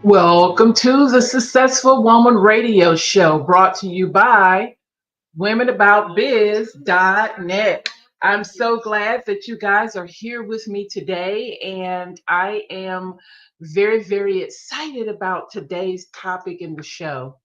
Welcome to the Successful Woman Radio Show brought to you by womenaboutbiz.net. I'm so glad that you guys are here with me today, and I am very, very excited about today's topic in the show.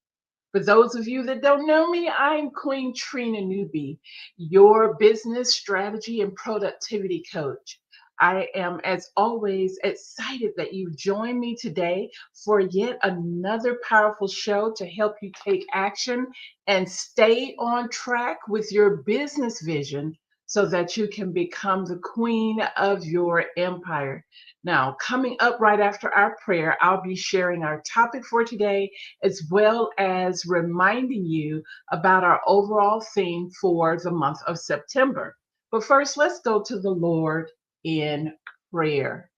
For those of you that don't know me, I'm Queen Trina Newby, your business strategy and productivity coach. I am, as always, excited that you join me today for yet another powerful show to help you take action and stay on track with your business vision so that you can become the queen of your empire. Now, coming up right after our prayer, I'll be sharing our topic for today as well as reminding you about our overall theme for the month of September. But first, let's go to the Lord in prayer.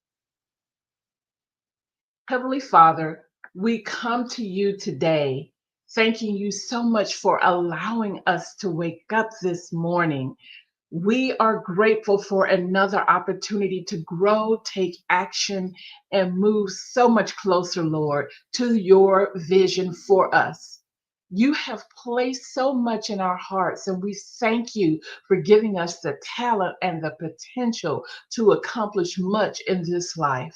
Heavenly Father, we come to you today, thanking you so much for allowing us to wake up this morning. We are grateful for another opportunity to grow, take action, and move so much closer, Lord, to your vision for us. You have placed so much in our hearts, and we thank you for giving us the talent and the potential to accomplish much in this life.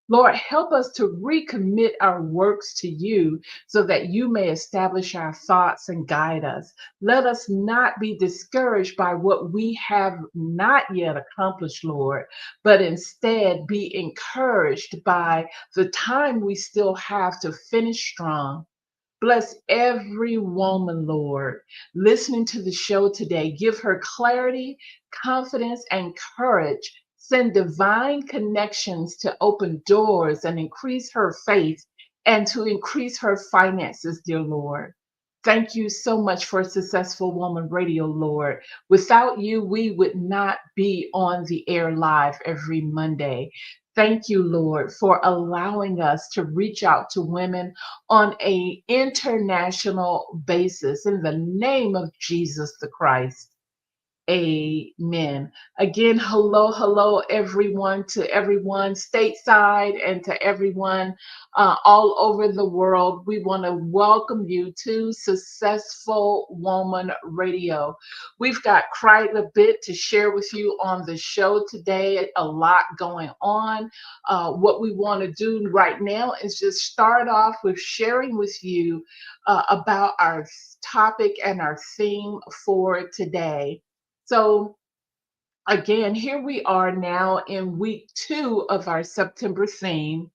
Lord, help us to recommit our works to you so that you may establish our thoughts and guide us. Let us not be discouraged by what we have not yet accomplished, Lord, but instead be encouraged by the time we still have to finish strong. Bless every woman, Lord, listening to the show today. Give her clarity, confidence, and courage. Send divine connections to open doors and increase her faith and to increase her finances, dear Lord. Thank you so much for Successful Woman Radio, Lord. Without you, we would not be on the air live every Monday. Thank you, Lord, for allowing us to reach out to women on a international basis in the name of Jesus the Christ. Amen. Again, hello, hello, everyone, to everyone stateside and to everyone all over the world. We want to welcome you to Successful Woman Radio. We've got quite a bit to share with you on the show today, a lot going on. What we want to do right now is just start off with sharing with you about our topic and our theme for today. So, again, here we are now in week two of our September theme.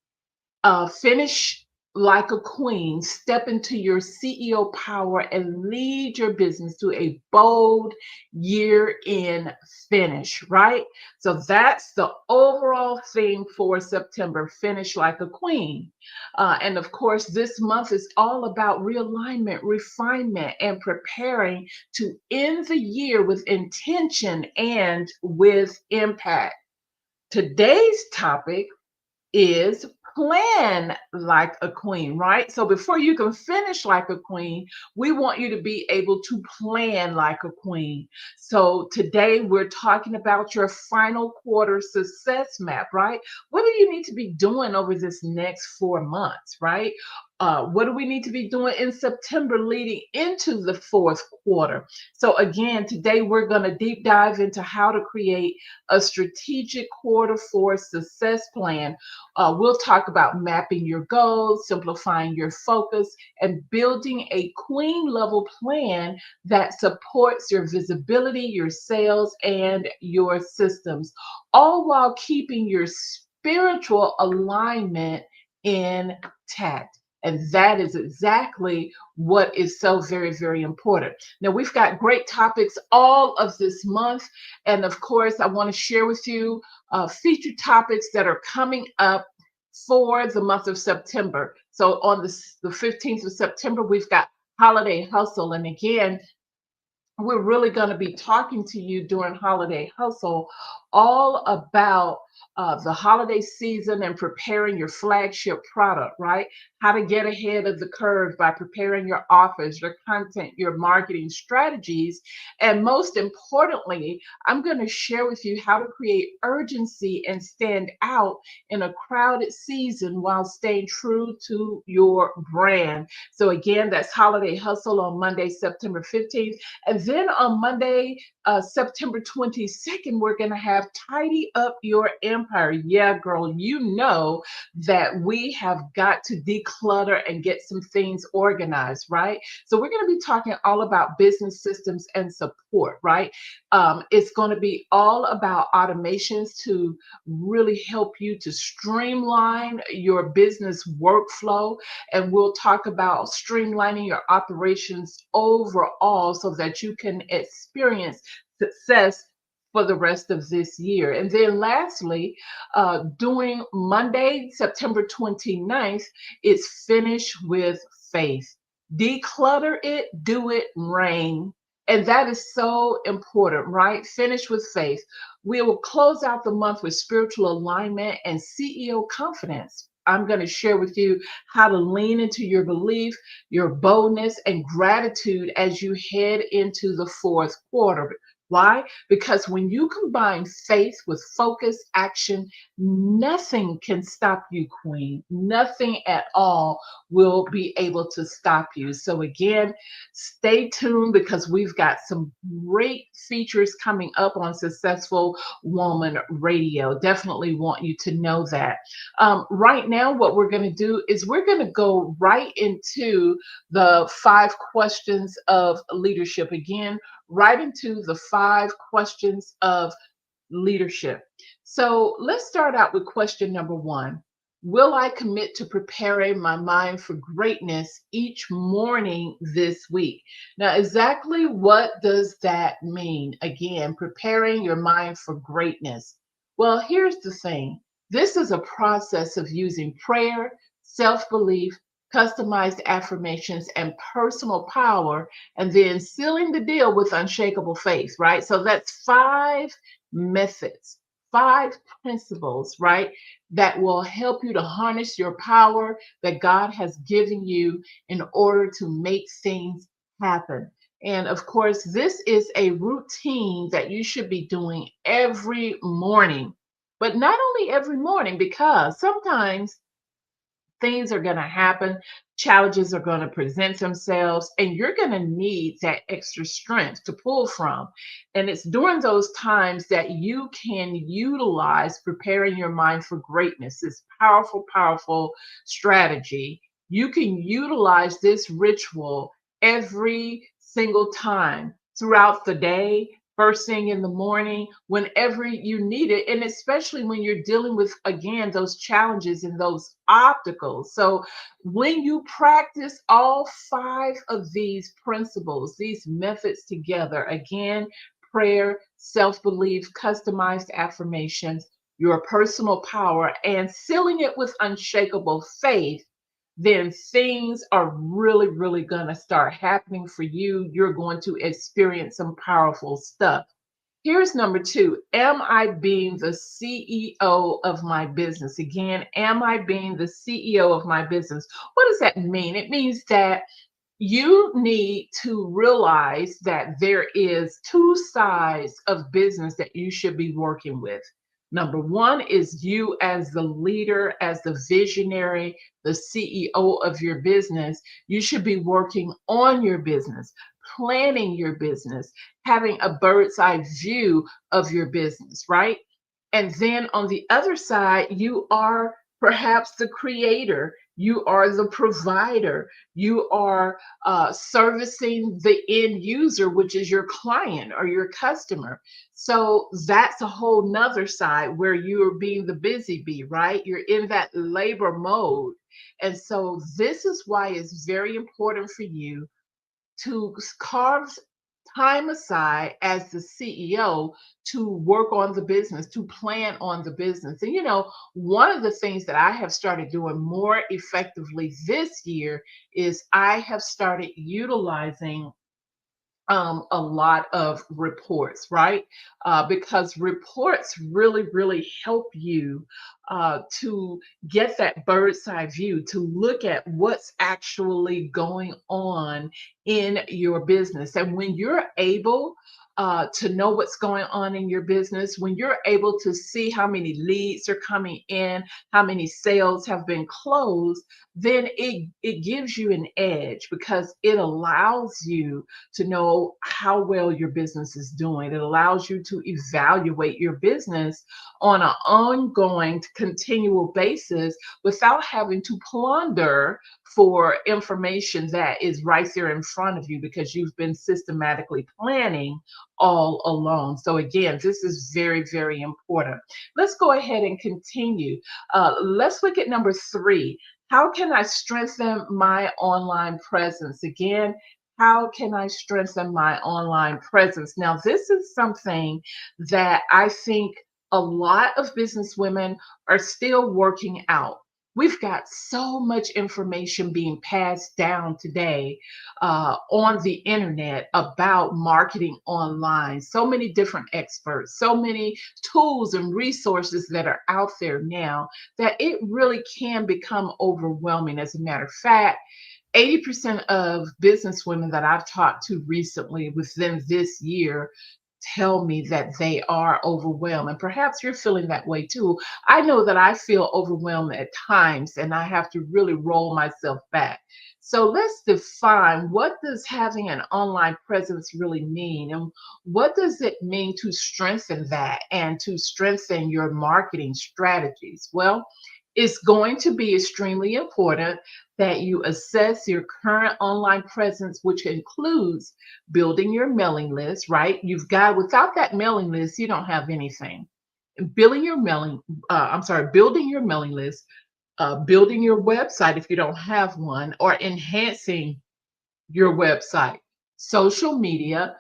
Finish like a queen, step into your CEO power and lead your business to a bold year in finish, right? So that's the overall theme for September, finish like a queen. And of course, this month is all about realignment, refinement, and preparing to end the year with intention and with impact. Today's topic is plan like a queen, right? So before you can finish like a queen, we want you to be able to plan like a queen. So today we're talking about your final quarter success map, right? What do you need to be doing over this next 4 months, right? What do we need to be doing in September leading into the fourth quarter? So, again, today we're going to deep dive into how to create a strategic quarter four success plan. We'll talk about mapping your goals, simplifying your focus, and building a queen level plan that supports your visibility, your sales, and your systems, all while keeping your spiritual alignment intact. And that is exactly what is so very, very important. Now, we've got great topics all of this month. And of course, I want to share with you featured topics that are coming up for the month of September. So on the 15th of September, we've got Holiday Hustle. And again, we're really going to be talking to you during Holiday Hustle all about the holiday season and preparing your flagship product, right? How to get ahead of the curve by preparing your offers, your content, your marketing strategies. And most importantly, I'm going to share with you how to create urgency and stand out in a crowded season while staying true to your brand. So, again, that's Holiday Hustle on Monday, September 15th. And then on Monday, September 22nd, we're going to have Tidy Up Your Empire. Yeah, girl, you know that we have got to declutter and get some things organized, right? So we're going to be talking all about business systems and support, right? It's going to be all about automations to really help you to streamline your business workflow. And we'll talk about streamlining your operations overall so that you can experience success for the rest of this year. And then lastly, during Monday, September 29th, it's Finish with Faith. Declutter it, do it, reign. And that is so important, right? Finish with faith. We will close out the month with spiritual alignment and CEO confidence. I'm going to share with you how to lean into your belief, your boldness, and gratitude as you head into the fourth quarter. Why? Because when you combine faith with focused action, nothing can stop you, Queen. Nothing at all will be able to stop you. So, again, stay tuned because we've got some great features coming up on Successful Woman Radio. Definitely want you to know that. Right now, what we're going to do is we're going to go right into the 5 questions of leadership. Again, right into the 5 questions of leadership. So let's start out with question number 1. Will I commit to preparing my mind for greatness each morning this week? Now, exactly what does that mean? Again, preparing your mind for greatness. Well, here's the thing. This is a process of using prayer, self-belief, customized affirmations, and personal power, and then sealing the deal with unshakable faith, right? So that's 5 methods, 5 principles, right, that will help you to harness your power that God has given you in order to make things happen. And of course, this is a routine that you should be doing every morning, but not only every morning, because sometimes things are going to happen, challenges are going to present themselves, and you're going to need that extra strength to pull from. And it's during those times that you can utilize preparing your mind for greatness, this powerful, powerful strategy. You can utilize this ritual every single time throughout the day, first thing in the morning, whenever you need it, and especially when you're dealing with, again, those challenges and those obstacles. So, when you practice all 5 of these principles, these methods together, again, prayer, self belief, customized affirmations, your personal power, and sealing it with unshakable faith, then things are really, really going to start happening for you. You're going to experience some powerful stuff. Here's number 2. Am I being the CEO of my business? Again, am I being the CEO of my business? What does that mean? It means that you need to realize that there is 2 sides of business that you should be working with. Number 1 is you as the leader, as the visionary, the CEO of your business. You should be working on your business, planning your business, having a bird's eye view of your business, right? And then on the other side, you are perhaps the creator, you are the provider, you are servicing the end user, which is your client or your customer. So that's a whole nother side where you're being the busy bee, right? You're in that labor mode. And so this is why it's very important for you to carve time aside as the CEO to work on the business, to plan on the business. And one of the things that I have started doing more effectively this year is I have started utilizing a lot of reports, right? Because reports really, really help you to get that bird's eye view, to look at what's actually going on in your business. And when you're able to know what's going on in your business, when you're able to see how many leads are coming in, how many sales have been closed, then it gives you an edge because it allows you to know how well your business is doing. It allows you to evaluate your business on an ongoing, continual basis without having to plunder for information that is right there in front of you because you've been systematically planning all along. So, again, this is very, very important. Let's go ahead and continue. Let's look at number 3. How can I strengthen my online presence? Again, how can I strengthen my online presence? Now, this is something that I think a lot of business women are still working out. We've got so much information being passed down today on the internet about marketing online. So many different experts, so many tools and resources that are out there now that it really can become overwhelming. As a matter of fact, 80% of business women that I've talked to recently within this year tell me that they are overwhelmed. And perhaps you're feeling that way too. I know that I feel overwhelmed at times and I have to really roll myself back. So let's define, what does having an online presence really mean? And what does it mean to strengthen that and to strengthen your marketing strategies? Well, it's going to be extremely important that you assess your current online presence, which includes building your mailing list, right? You've got, without that mailing list, you don't have anything. Building your mailing list, building your website if you don't have one, or enhancing your website. Social media,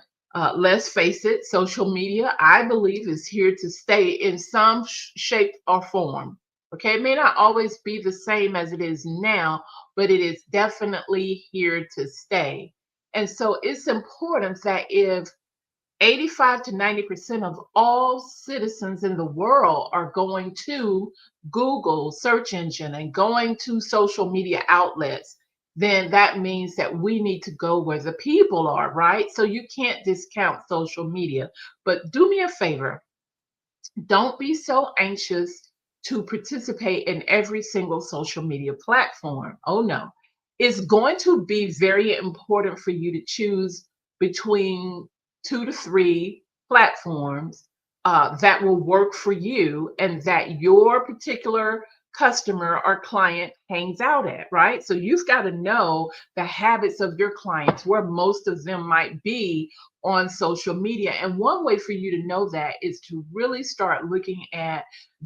let's face it, social media, I believe, is here to stay in some shape or form. Okay, it may not always be the same as it is now, but it is definitely here to stay. And so it's important that if 85 to 90% of all citizens in the world are going to Google search engine and going to social media outlets, then that means that we need to go where the people are, right? So you can't discount social media. But do me a favor, don't be so anxious to participate in every single social media platform. Oh no. It's going to be very important for you to choose between 2 to 3 platforms that will work for you and that your particular customer or client hangs out at, right? So you've got to know the habits of your clients, where most of them might be on social media. And one way for you to know that is to really start looking at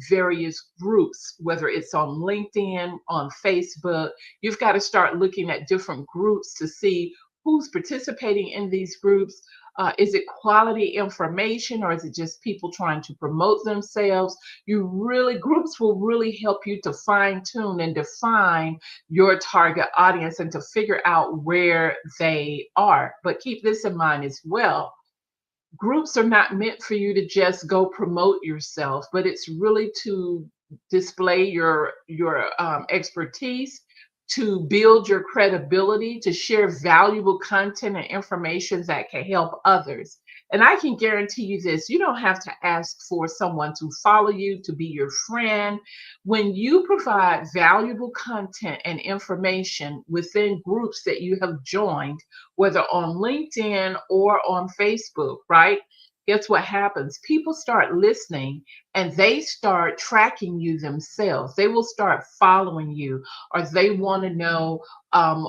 various groups, whether it's on LinkedIn, on Facebook. You've got to start looking at different groups to see who's participating in these groups. Is it quality information or is it just people trying to promote themselves? Groups will really help you to fine tune and define your target audience and to figure out where they are. But keep this in mind as well. Groups are not meant for you to just go promote yourself, but it's really to display your expertise, to build your credibility, to share valuable content and information that can help others. And I can guarantee you this, you don't have to ask for someone to follow you, to be your friend. When you provide valuable content and information within groups that you have joined, whether on LinkedIn or on Facebook, right? Guess what happens? People start listening and they start tracking you themselves. They will start following you, or they want to know,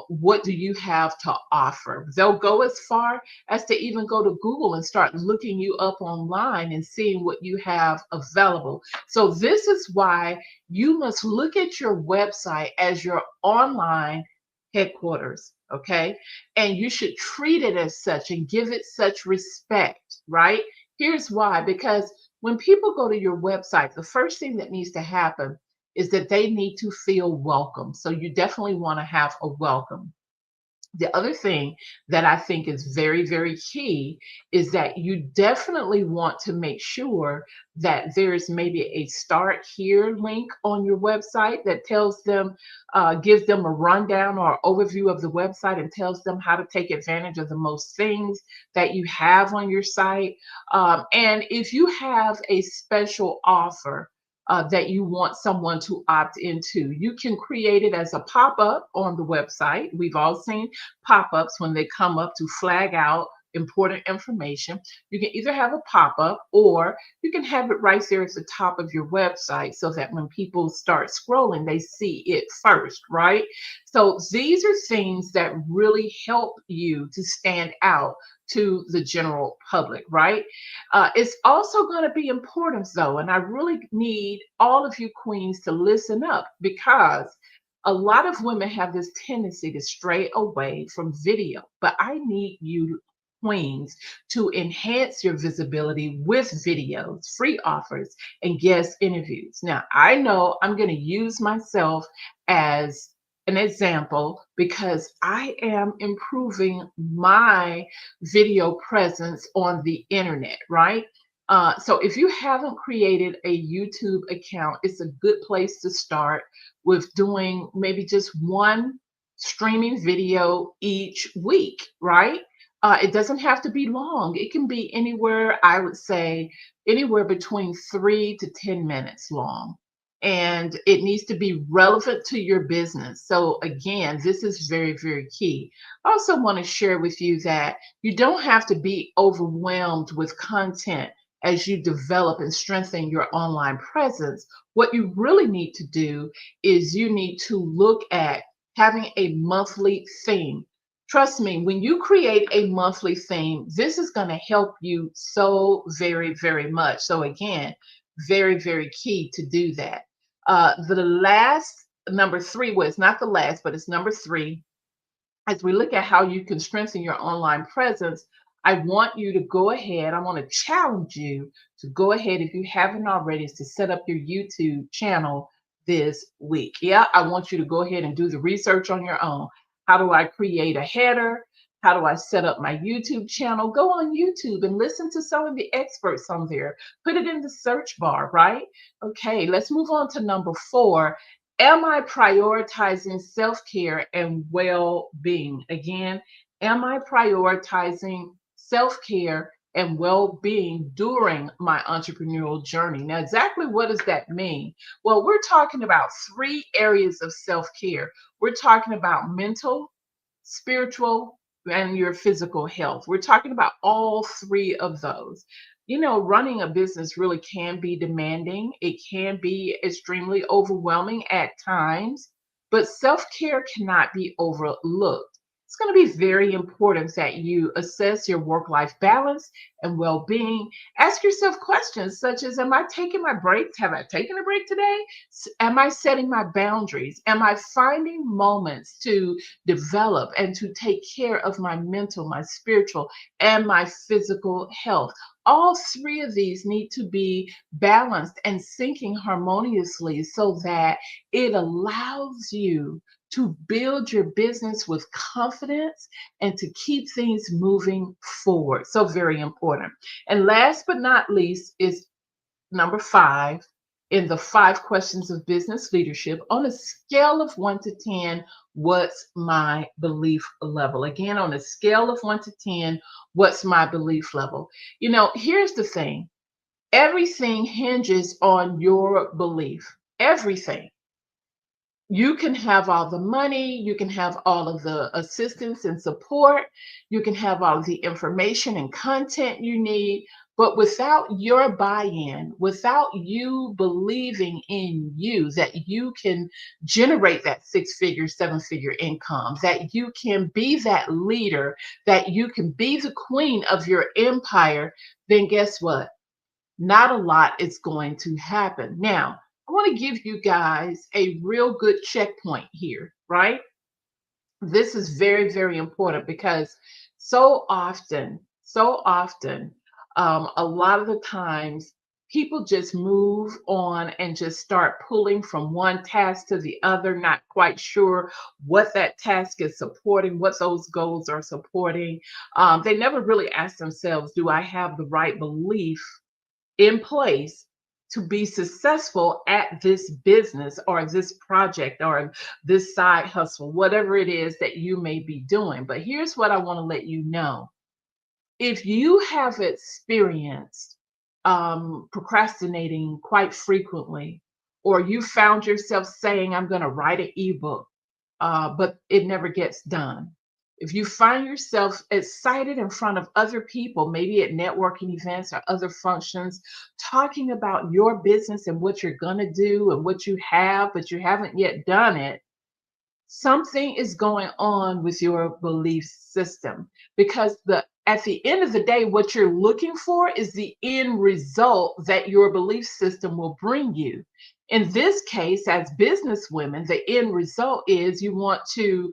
what do you have to offer. They'll go as far as to even go to Google and start looking you up online and seeing what you have available. So this is why you must look at your website as your online headquarters, okay? And you should treat it as such and give it such respect, right? Here's why, because when people go to your website, the first thing that needs to happen is that they need to feel welcome. So you definitely want to have a welcome. The other thing that I think is very, very key is that you definitely want to make sure that there's maybe a start here link on your website that tells them, gives them a rundown or overview of the website and tells them how to take advantage of the most things that you have on your site. And if you have a special offer, that you want someone to opt into. You can create it as a pop up on the website. We've all seen pop ups when they come up to flag out important information. You can either have a pop up or you can have it right there at the top of your website so that when people start scrolling, they see it first, right? So these are things that really help you to stand out to the general public, right? It's also going to be important, though, and I really need all of you queens to listen up because a lot of women have this tendency to stray away from video, but I need you queens to enhance your visibility with videos, free offers, and guest interviews. Now, I know I'm going to use myself as an example because I am improving my video presence on the internet, right? So if you haven't created a YouTube account, it's a good place to start with doing maybe just one streaming video each week, right? It doesn't have to be long. It can be anywhere, I would say, anywhere between 3 to 10 minutes long. And it needs to be relevant to your business. So, again, this is very, very key. I also want to share with you that you don't have to be overwhelmed with content as you develop and strengthen your online presence. What you really need to do is you need to look at having a monthly theme. Trust me, when you create a monthly theme, this is going to help you so very, very much. So, again, very, very key to do that. The last number three was not the last, but it's number three. As we look at how you can strengthen your online presence, I want you to go ahead. I want to challenge you to go ahead, if you haven't already, is to set up your YouTube channel this week. Yeah, I want you to go ahead and do the research on your own. How do I create a header? How do I set up my YouTube channel? Go on YouTube and listen to some of the experts on there. Put it in the search bar, right? Okay, let's move on to number four. Am I prioritizing self care and well being? Again, am I prioritizing self care and well being during my entrepreneurial journey? Now, exactly what does that mean? Well, we're talking about three areas of self care. We're talking about mental, spiritual, and your physical health. We're talking about all three of those. You know, running a business really can be demanding, it can be extremely overwhelming at times, but self care cannot be overlooked. It's going to be very important that you assess your work life balance and well being. Ask yourself questions such as: am I taking my breaks? Have I taken a break today? Am I setting my boundaries? Am I finding moments to develop and to take care of my mental, my spiritual, and my physical health? All three of these need to be balanced and syncing harmoniously so that it allows you to build your business with confidence and to keep things moving forward. So, very important. And last but not least is number five in the 5 questions of business leadership. On a scale of 1 to 10, what's my belief level? Again, on a scale of 1 to 10, what's my belief level? You know, here's the thing: everything hinges on your belief. Everything. You can have all the money, you can have all of the assistance and support, you can have all of the information and content you need, but without your buy-in, without you believing in you, that you can generate that 6 figure, 7 figure income, that you can be that leader, that you can be the queen of your empire, then guess what? Not a lot is going to happen. Now, I want to give you guys a real good checkpoint here, right? This is very, very important because so often, a lot of the times, people just move on and just start pulling from one task to the other, not quite sure what that task is supporting, what those goals are supporting. They never really ask themselves, do I have the right belief in place to be successful at this business or this project or this side hustle, whatever it is that you may be doing? But here's what I want to let you know. If you have experienced procrastinating quite frequently, or you found yourself saying, I'm going to write an ebook, but it never gets done. If you find yourself excited in front of other people, maybe at networking events or other functions, talking about your business and what you're going to do and what you have, but you haven't yet done it, something is going on with your belief system, because the at the end of the day, what you're looking for is the end result that your belief system will bring you. In this case, as business women, the end result is you want to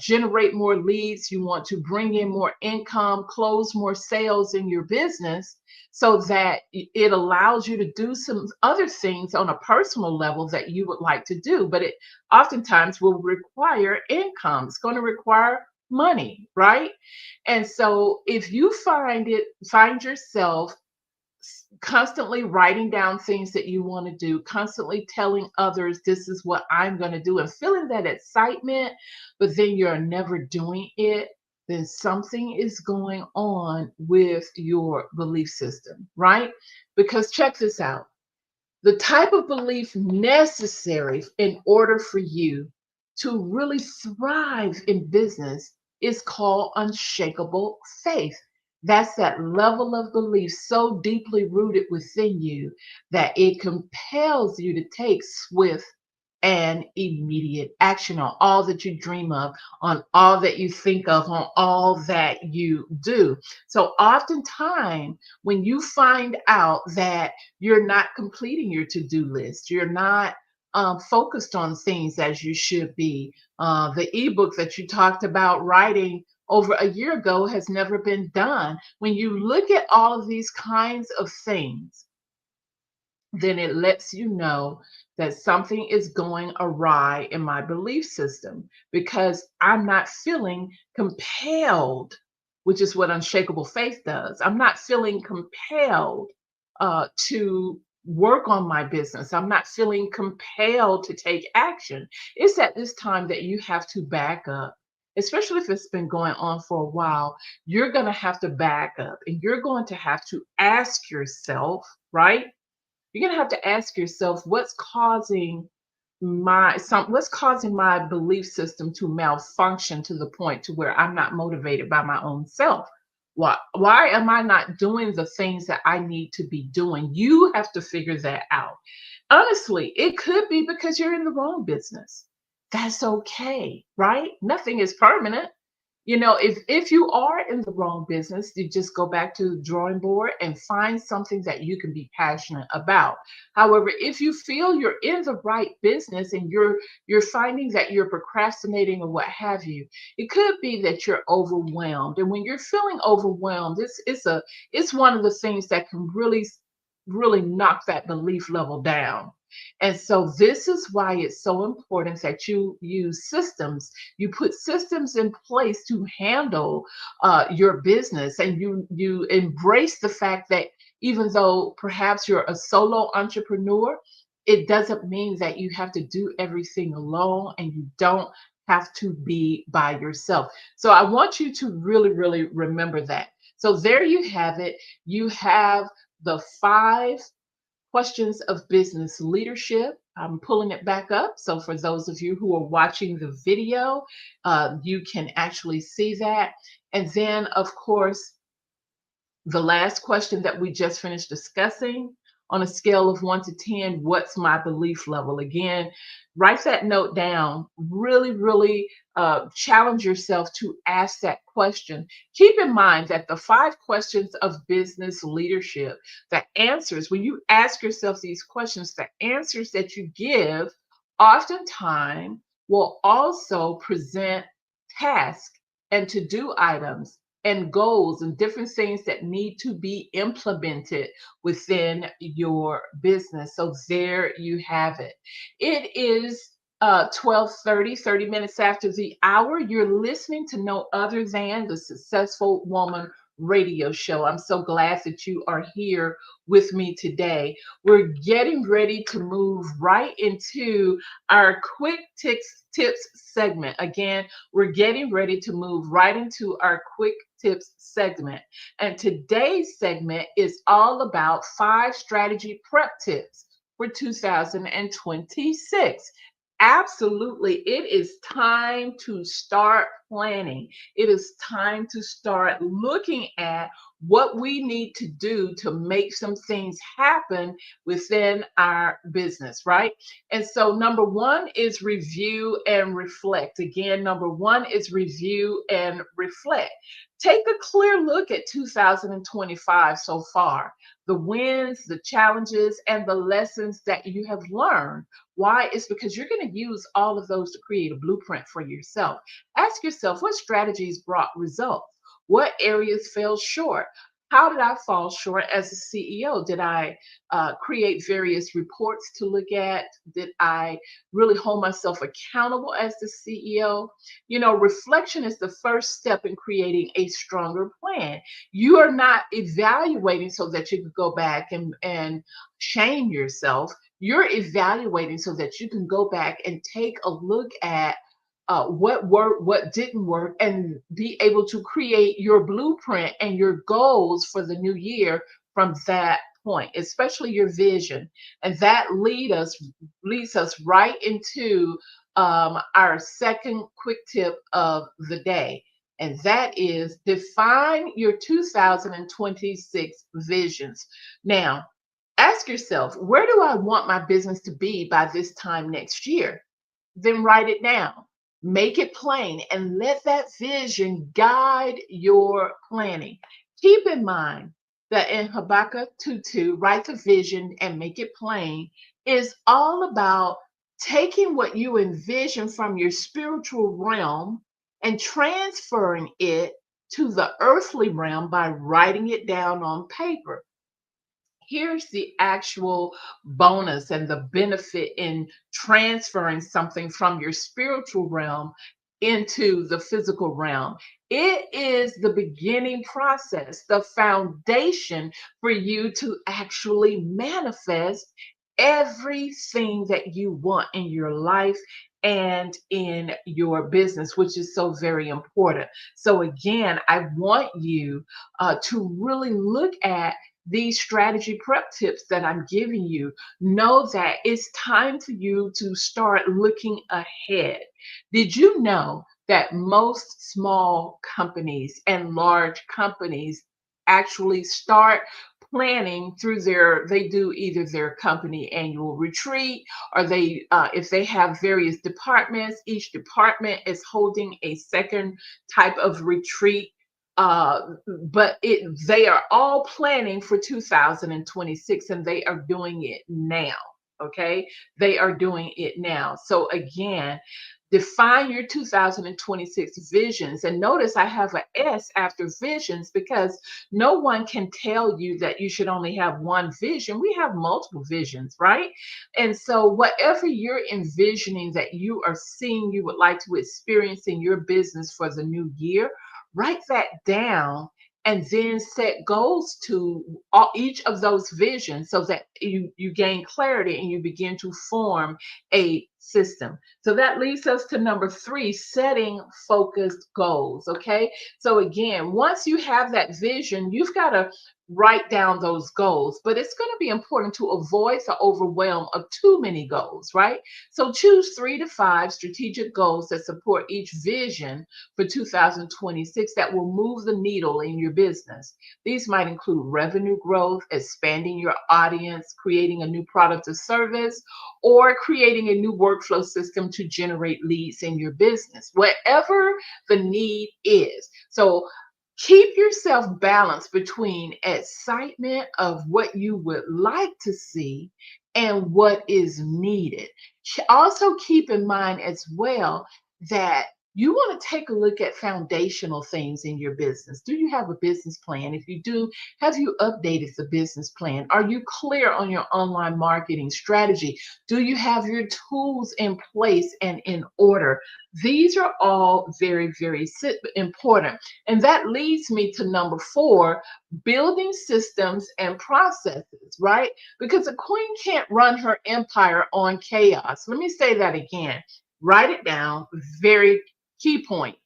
generate more leads, you want to bring in more income, close more sales in your business, so that it allows you to do some other things on a personal level that you would like to do. But it oftentimes will require income. It's going to require money, right? And so if you find yourself constantly writing down things that you want to do, constantly telling others, this is what I'm going to do, and feeling that excitement, but then you're never doing it, then something is going on with your belief system, right? Because check this out. The type of belief necessary in order for you to really thrive in business is called unshakable faith. That's that level of belief so deeply rooted within you that it compels you to take swift and immediate action on all that you dream of, on all that you think of, on all that you do. So, oftentimes, when you find out that you're not completing your to do list, you're not focused on things as you should be, the ebook that you talked about writing over a year ago has never been done. When you look at all of these kinds of things, then it lets you know that something is going awry in my belief system, because I'm not feeling compelled, which is what unshakable faith does. I'm not feeling compelled to work on my business. I'm not feeling compelled to take action. It's at this time that you have to back up. Especially if it's been going on for a while, you're going to have to back up and you're going to have to ask yourself, right? You're gonna have to ask yourself, what's causing my belief system to malfunction to the point to where I'm not motivated by my own self? Why am I not doing the things that I need to be doing? You have to figure that out. Honestly, it could be because you're in the wrong business. That's okay, right? Nothing is permanent. If you are in the wrong business, you just go back to the drawing board and find something that you can be passionate about. However, if you feel you're in the right business and you're finding that you're procrastinating or what have you, it could be that you're overwhelmed. And when you're feeling overwhelmed, it's one of the things that can really knock that belief level down. And so this is why it's so important that you use systems. You put systems in place to handle your business, and you embrace the fact that even though perhaps you're a solo entrepreneur, it doesn't mean that you have to do everything alone, and you don't have to be by yourself. So I want you to really, really remember that. So there you have it. You have the 5 questions of business leadership. I'm pulling it back up. So for those of you who are watching the video, you can actually see that. And then, of course, the last question that we just finished discussing, on a scale of 1 to 10, what's my belief level? Again, write that note down. Really, really challenge yourself to ask that question. Keep in mind that the 5 questions of business leadership, the answers, when you ask yourself these questions, the answers that you give oftentimes will also present tasks and to do items and goals and different things that need to be implemented within your business. So there you have it. It is 12:30, 30 minutes after the hour. You're listening to no other than the Successful Woman radio show. I'm so glad that you are here with me today. We're getting ready to move right into our quick tips segment. Again, we're getting ready to move right into our quick tips segment. And today's segment is all about 5 strategy prep tips for 2026. Absolutely. It is time to start planning. It is time to start looking at what we need to do to make some things happen within our business, right? And so, number one is review and reflect. Again, number one is review and reflect. Take a clear look at 2025 so far, the wins, the challenges, and the lessons that you have learned. Why? It's because you're going to use all of those to create a blueprint for yourself. Ask yourself, what strategies brought results? What areas fell short? How did I fall short as a CEO? Did I create various reports to look at? Did I really hold myself accountable as the CEO? You know, reflection is the first step in creating a stronger plan. You are not evaluating so that you can go back and shame yourself. You're evaluating so that you can go back and take a look at what worked, what didn't work, and be able to create your blueprint and your goals for the new year from that point, especially your vision. And that leads us right into our second quick tip of the day. And that is define your 2026 visions. Now, ask yourself, where do I want my business to be by this time next year? Then write it down. Make it plain and let that vision guide your planning. Keep in mind that in Habakkuk 2:2, write the vision and make it plain, is all about taking what you envision from your spiritual realm and transferring it to the earthly realm by writing it down on paper. Here's the actual bonus and the benefit in transferring something from your spiritual realm into the physical realm. It is the beginning process, the foundation for you to actually manifest everything that you want in your life and in your business, which is so very important. So, again, I want you to really look at these strategy prep tips that I'm giving you. Know that it's time for you to start looking ahead. Did you know that most small companies and large companies actually start planning through they do either their company annual retreat, or they if they have various departments, each department is holding a second type of retreat, uh, but they are all planning for 2026, and they are doing it now. Okay, they are doing it now. So again, define your 2026 visions. And notice I have an S after visions, because no one can tell you that you should only have one vision. We have multiple visions, right? And so, whatever you're envisioning that you are seeing, you would like to experience in your business for the new year, write that down and then set goals to each of those visions, so that you gain clarity and you begin to form a system. So that leads us to number three, setting focused goals. Okay. So again, once you have that vision, you've got to write down those goals, but it's going to be important to avoid the overwhelm of too many goals, right? So choose 3 to 5 strategic goals that support each vision for 2026 that will move the needle in your business. These might include revenue growth, expanding your audience, creating a new product or service, or creating a new workflow system to generate leads in your business, whatever the need is. So keep yourself balanced between excitement of what you would like to see and what is needed. Also, keep in mind as well that you want to take a look at foundational things in your business. Do you have a business plan? If you do, have you updated the business plan? Are you clear on your online marketing strategy? Do you have your tools in place and in order? These are all very, very important. And that leads me to number four, building systems and processes, right? Because a queen can't run her empire on chaos. Let me say that again. Write it down. Very key point.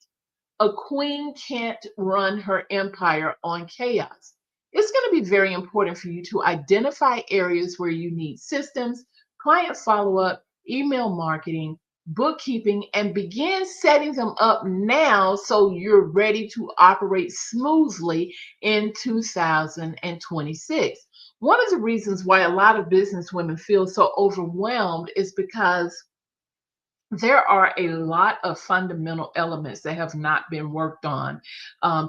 A queen can't run her empire on chaos. It's going to be very important for you to identify areas where you need systems, client follow up, email marketing, bookkeeping, and begin setting them up now so you're ready to operate smoothly in 2026. One of the reasons why a lot of business women feel so overwhelmed is because there are a lot of fundamental elements that have not been worked on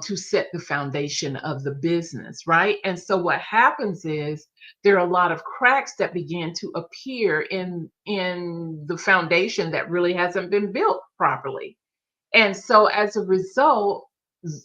to set the foundation of the business, right? And so what happens is there are a lot of cracks that begin to appear in the foundation that really hasn't been built properly. And so as a result,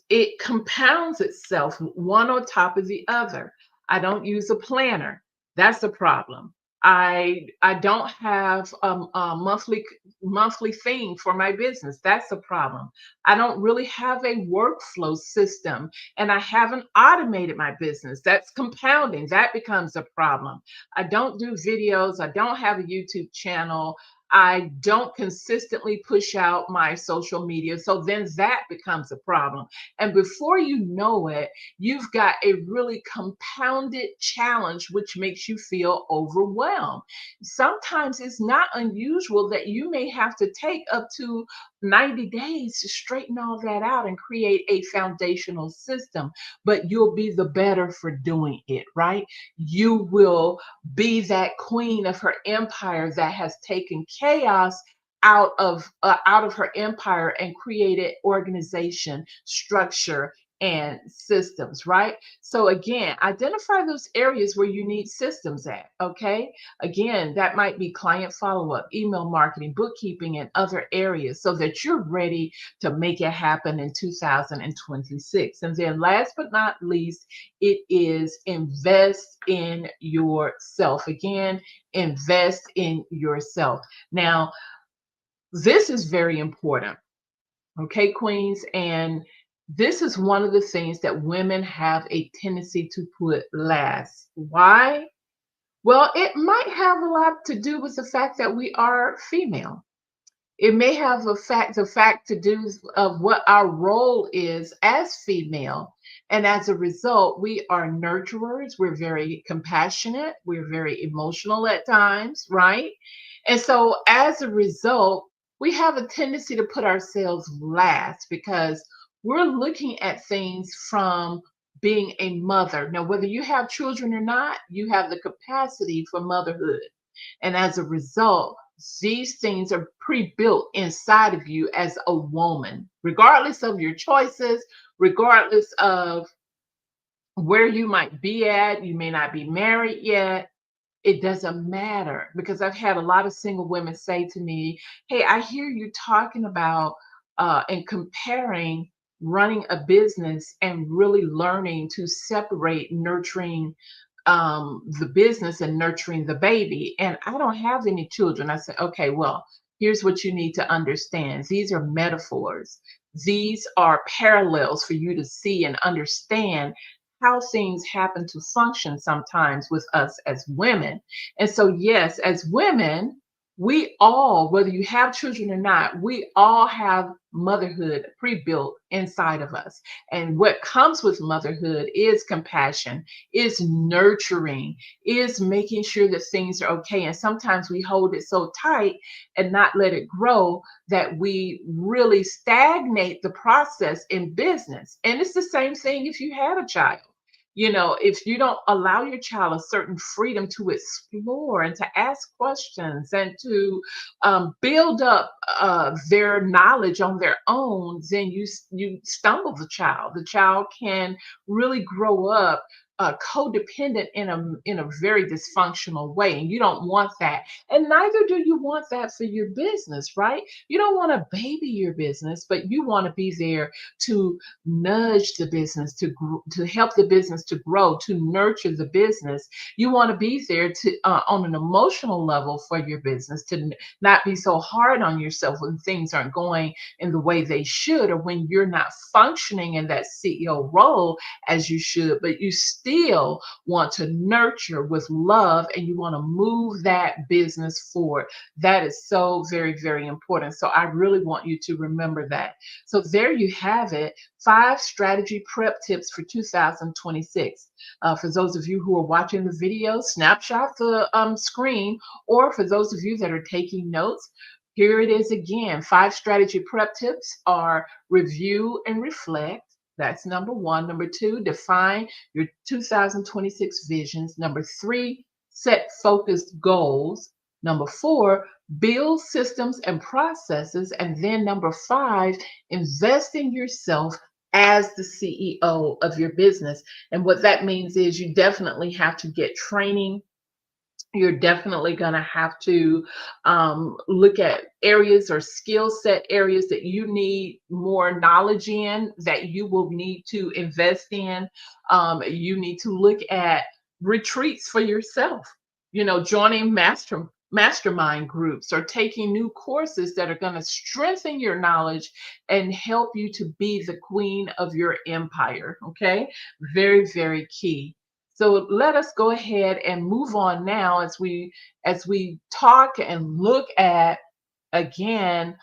it compounds itself one on top of the other. I don't use a planner. That's a problem. I don't have a monthly thing for my business. That's a problem. I don't really have a workflow system and I haven't automated my business. That's compounding. That becomes a problem. I don't do videos. I don't have a YouTube channel. I don't consistently push out my social media. So then that becomes a problem. And before you know it, you've got a really compounded challenge, which makes you feel overwhelmed. Sometimes it's not unusual that you may have to take up to 90 days to straighten all that out and create a foundational system, but you'll be the better for doing it, right? You will be that queen of her empire that has taken chaos out of her empire and created organization, structure, and systems, right? So again, identify those areas where you need systems at, okay? Again, that might be client follow-up, email marketing, bookkeeping, and other areas so that you're ready to make it happen in 2026. And then last but not least, it is invest in yourself. Again, invest in yourself. Now, this is very important. Okay, queens. And this is one of the things that women have a tendency to put last. Why? Well, it might have a lot to do with the fact that we are female. It may have the fact to do of what our role is as female. And as a result, we are nurturers. We're very compassionate. We're very emotional at times, right? And so as a result, we have a tendency to put ourselves last because we're looking at things from being a mother. Now, whether you have children or not, you have the capacity for motherhood. And as a result, these things are pre-built inside of you as a woman, regardless of your choices, regardless of where you might be at. You may not be married yet. It doesn't matter because I've had a lot of single women say to me, "Hey, I hear you talking about and comparing running a business and really learning to separate nurturing the business and nurturing the baby. And I don't have any children." I said, "Okay, well, here's what you need to understand. These are metaphors. These are parallels for you to see and understand how things happen to function sometimes with us as women." And so, yes, as women, we all, whether you have children or not, we all have motherhood pre-built inside of us. And what comes with motherhood is compassion, is nurturing, is making sure that things are okay. And sometimes we hold it so tight and not let it grow that we really stagnate the process in business. And it's the same thing if you had a child. You know, if you don't allow your child a certain freedom to explore and to ask questions and to build up their knowledge on their own, then you stumble the child. The child can really grow up codependent in a very dysfunctional way, and you don't want that. And neither do you want that for your business, right? You don't want to baby your business, but you want to be there to nudge the business to help the business to grow, to nurture the business. You want to be there to on an emotional level for your business, to not be so hard on yourself when things aren't going in the way they should, or when you're not functioning in that CEO role as you should, but you still want to nurture with love and you want to move that business forward. That is so very, very important. So I really want you to remember that. So there you have it. 5 strategy prep tips for 2026. For those of you who are watching the video, snapshot the screen, or for those of you that are taking notes, here it is again. 5 strategy prep tips are: review and reflect. That's number one. Number two, define your 2026 visions. Number three, set focused goals. Number four, build systems and processes. And then number five, invest in yourself as the CEO of your business. And what that means is you definitely have to get training. You're definitely going to have to look at areas or skill set areas that you need more knowledge in, that you will need to invest in. You need to look at retreats for yourself, joining mastermind groups or taking new courses that are going to strengthen your knowledge and help you to be the queen of your empire. Okay, very, very key. So let us go ahead and move on now as we talk and look at, again,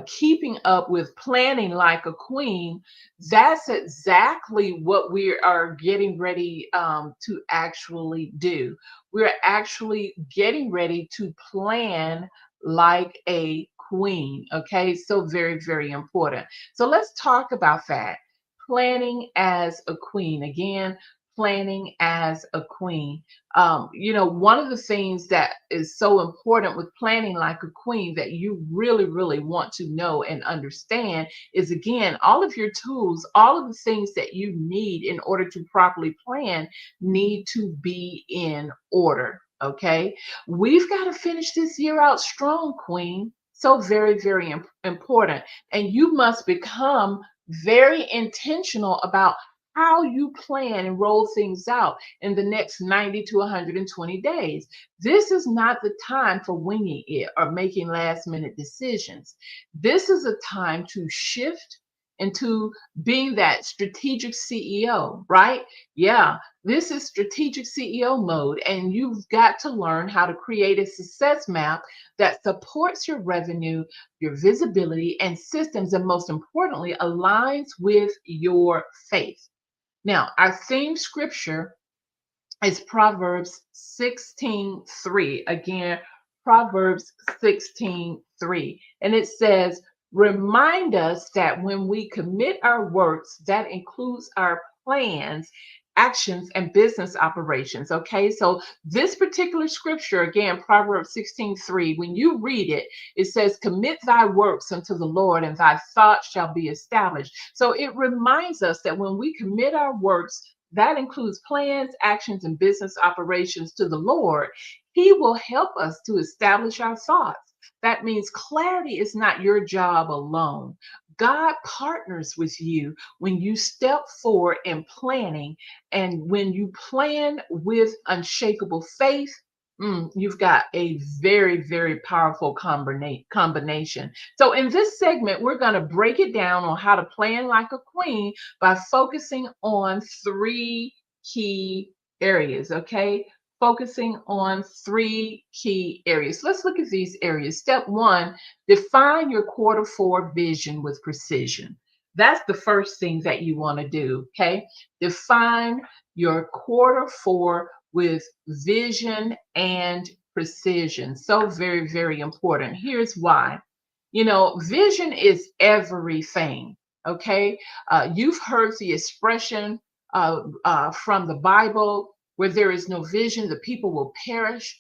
keeping up with planning like a queen. That's exactly what we are getting ready to actually do. We're actually getting ready to plan like a queen. Okay, so very, very important. So let's talk about that. Planning as a queen. Again, planning as a queen. One of the things that is so important with planning like a queen that you really, really want to know and understand is, again, all of your tools, all of the things that you need in order to properly plan need to be in order. Okay. We've got to finish this year out strong, queen. So very, very important. And you must become very intentional about how you plan and roll things out in the next 90 to 120 days. This is not the time for winging it or making last minute decisions. This is a time to shift into being that strategic CEO, right? Yeah, this is strategic CEO mode, and you've got to learn how to create a success map that supports your revenue, your visibility, and systems, and most importantly, aligns with your faith. Now, our theme scripture is Proverbs 16:3. Again, Proverbs 16:3. And it says, remind us that when we commit our works, that includes our plans, actions, and business operations. Okay, so this particular scripture, again, Proverbs 16:3, when you read it, it says, commit thy works unto the Lord, and thy thoughts shall be established. So it reminds us that when we commit our works, that includes plans, actions, and business operations to the Lord, He will help us to establish our thoughts. That means clarity is not your job alone. God partners with you when you step forward in planning, and when you plan with unshakable faith. You've got a very, very powerful combination. So, in this segment, we're going to break it down on how to plan like a queen by focusing on 3 key areas. Okay, focusing on 3 key areas. Let's look at these areas. Step one, define your quarter 4 vision with precision. That's the first thing that you want to do. Okay, define your quarter 4 with vision and precision. So very, very important. Here's why. Vision is everything. Okay. You've heard the expression from the Bible, where there is no vision, the people will perish.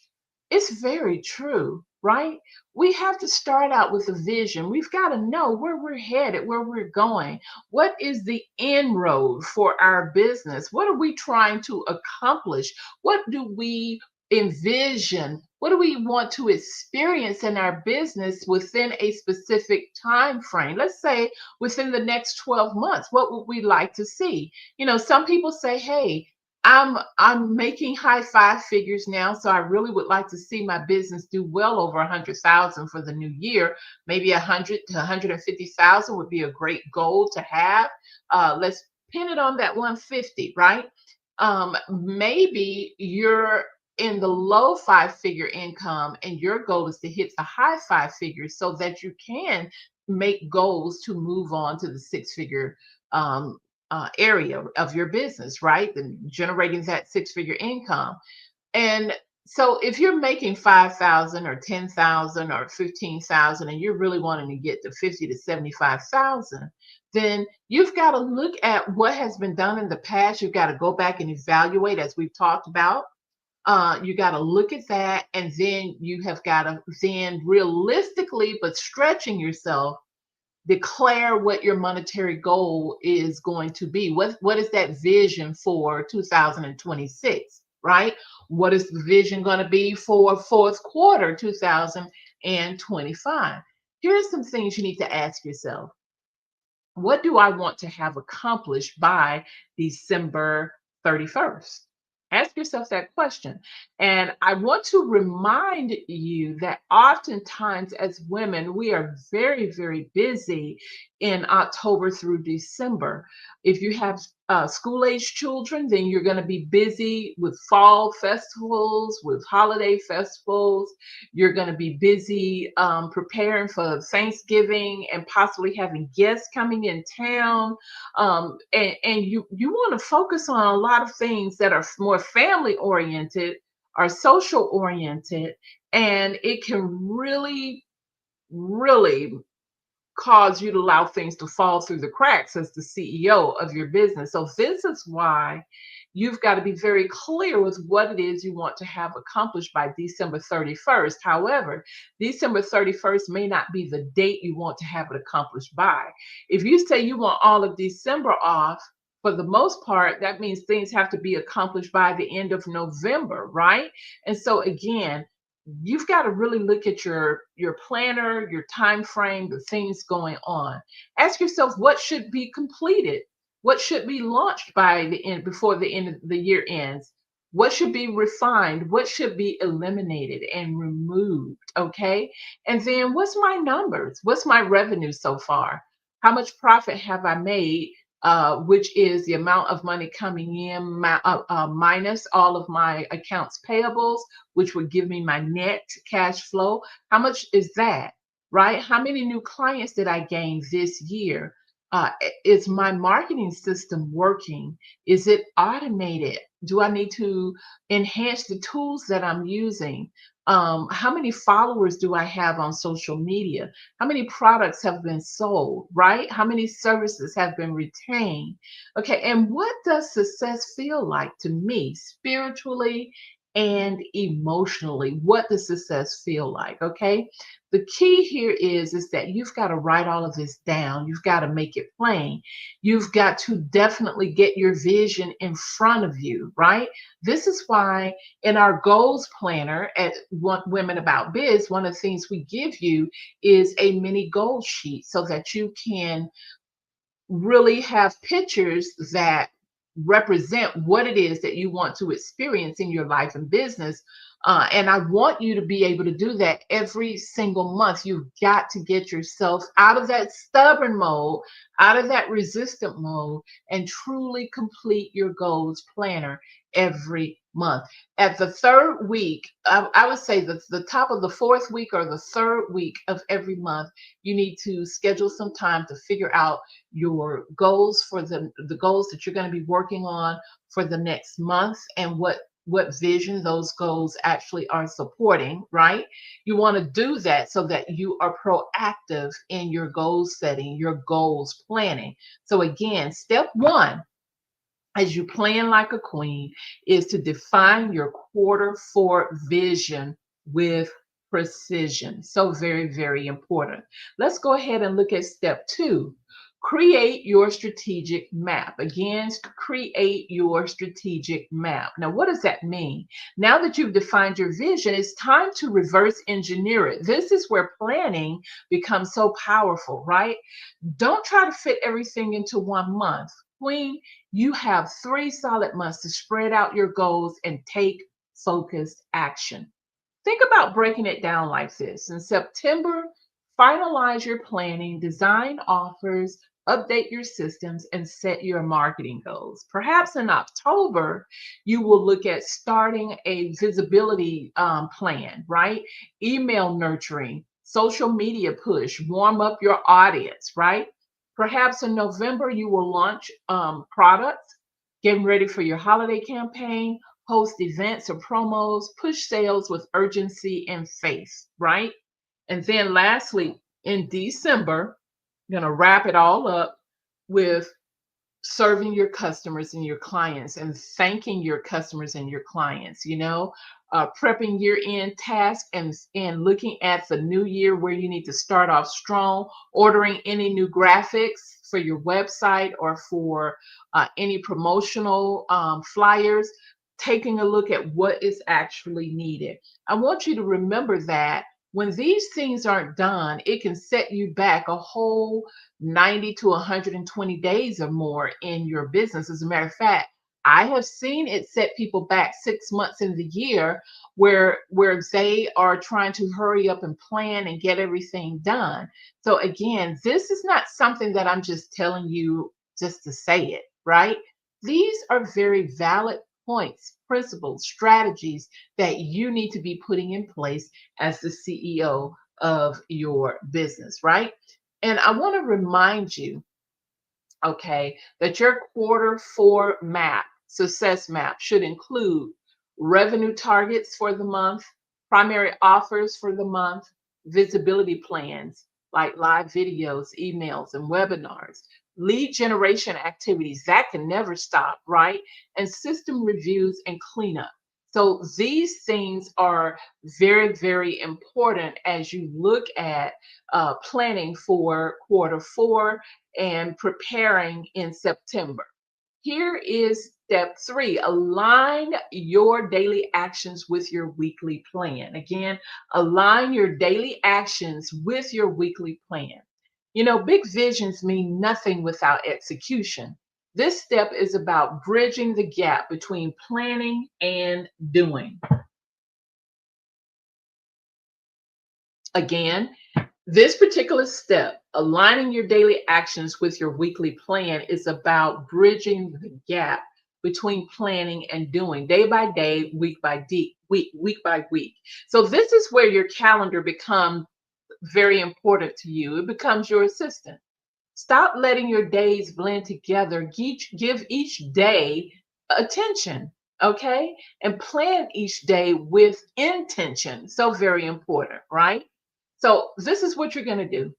It's very true. right? We have to start out with a vision. We've got to know where we're headed, where we're going. What is the inroad for our business? What are we trying to accomplish? What do we envision? What do we want to experience in our business within a specific time frame? Let's say within the next 12 months, what would we like to see? Some people say, hey, I'm making high five figures now, so I really would like to see my business do well over 100,000 for the new year. Maybe 100 to 150,000 would be a great goal to have. Let's pin it on that 150, right? Maybe you're in the low five-figure income, and your goal is to hit the high five figures so that you can make goals to move on to the six-figure area of your business, right? And generating that six-figure income. And so if you're making 5,000 or 10,000 or 15,000 and you're really wanting to get to 50 to 75,000, then you've got to look at what has been done in the past. You've got to go back and evaluate, as we've talked about. You got to look at that, and then you have got to then realistically, but stretching yourself, declare what your monetary goal is going to be. What is that vision for 2026, right? What is the vision going to be for fourth quarter 2025? Here are some things you need to ask yourself. What do I want to have accomplished by December 31st? Ask yourself that question. And I want to remind you that oftentimes as women, we are very, very busy in October through December. If you have school age children, then you're going to be busy with fall festivals, with holiday festivals. You're going to be busy preparing for Thanksgiving and possibly having guests coming in town. And you want to focus on a lot of things that are more family oriented or social oriented, and it can really, really cause you to allow things to fall through the cracks as the CEO of your business. So this is why you've got to be very clear with what it is you want to have accomplished by December 31st. However, December 31st may not be the date you want to have it accomplished by. If you say you want all of December off, for the most part, that means things have to be accomplished by the end of November, right? And so again, you've got to really look at your planner, your time frame, the things going on. Ask yourself what should be completed, what should be launched by the end, before the end of the year ends, what should be refined, what should be eliminated and removed. Okay, and then what's my numbers, what's my revenue so far, how much profit have I made, which is the amount of money coming in minus all of my accounts payables, which would give me my net cash flow. How much is that, right? How many new clients did I gain this year? Is my marketing system working? Is it automated? Do I need to enhance the tools that I'm using? How many followers do I have on social media? How many products have been sold, right? How many services have been retained? Okay, and what does success feel like to me spiritually and emotionally? What does success feel like? Okay, the key here is that you've got to write all of this down. You've got to make it plain. You've got to definitely get your vision in front of you, right? This is why in our goals planner at Women About Biz, one of the things we give you is a mini goal sheet so that you can really have pictures that represent what it is that you want to experience in your life and business. And I want you to be able to do that every single month. You've got to get yourself out of that stubborn mode, out of that resistant mode, and truly complete your goals planner every month. At the third week, I would say the top of the fourth week or the third week of every month, you need to schedule some time to figure out your goals for the goals that you're going to be working on for the next month, and what vision those goals actually are supporting, right? You want to do that so that you are proactive in your goal setting, your goals planning. So again, step one, as you plan like a queen, is to define your quarter four vision with precision. So very, very important. Let's go ahead and look at step two. Create your strategic map. Again, create your strategic map. Now, what does that mean? Now that you've defined your vision, it's time to reverse engineer it. This is where planning becomes so powerful, right? Don't try to fit everything into 1 month. Queen, you have 3 solid months to spread out your goals and take focused action. Think about breaking it down like this. In September, finalize your planning, design offers, update your systems, and set your marketing goals. Perhaps in October, you will look at starting a visibility plan, right? Email nurturing, social media push, warm up your audience, right? Perhaps in November, you will launch products, getting ready for your holiday campaign, host events or promos, push sales with urgency and faith, right? And then lastly, in December, I'm going to wrap it all up with serving your customers and your clients and thanking your customers and your clients, prepping year end tasks and looking at the new year where you need to start off strong, ordering any new graphics for your website or for any promotional flyers, taking a look at what is actually needed. I want you to remember that when these things aren't done, it can set you back a whole 90 to 120 days or more in your business. As a matter of fact, I have seen it set people back 6 months in the year where they are trying to hurry up and plan and get everything done. So again, this is not something that I'm just telling you just to say it, right? These are very valid points, principles, strategies that you need to be putting in place as the CEO of your business, right? And I want to remind you, okay, that your quarter 4 map, success map, should include revenue targets for the month, primary offers for the month, visibility plans like live videos, emails, and webinars, lead generation activities that can never stop, right? And system reviews and cleanup. So these things are very, very important as you look at planning for quarter 4 and preparing in September. Here is step 3. Align your daily actions with your weekly plan. Again, align your daily actions with your weekly plan. Big visions mean nothing without execution. This step is about bridging the gap between planning and doing. Again, this particular step, aligning your daily actions with your weekly plan, is about bridging the gap between planning and doing, day by day, week by week. So this is where your calendar becomes very important to you. It becomes your assistant. Stop letting your days blend together. Give each day attention, okay? And plan each day with intention. So very important, right? So this is what you're going to do.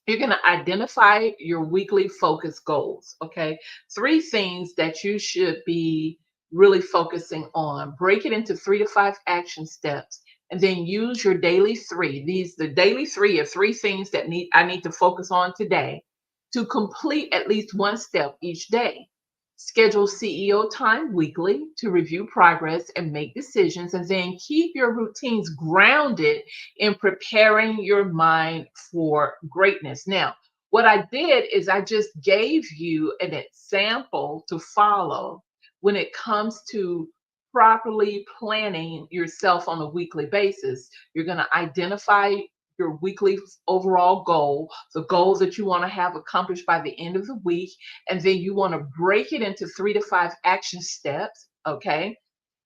You're going to identify your weekly focus goals, okay? 3 things that you should be really focusing on. Break it into 3 to 5 action steps and then use your daily 3. The daily 3 are 3 things that I need to focus on today to complete at least one step each day. Schedule CEO time weekly to review progress and make decisions, and then keep your routines grounded in preparing your mind for greatness. Now, what I did is I just gave you an example to follow when it comes to properly planning yourself on a weekly basis. You're going to identify your weekly overall goal, the goals that you want to have accomplished by the end of the week, and then you want to break it into 3 to 5 action steps, okay?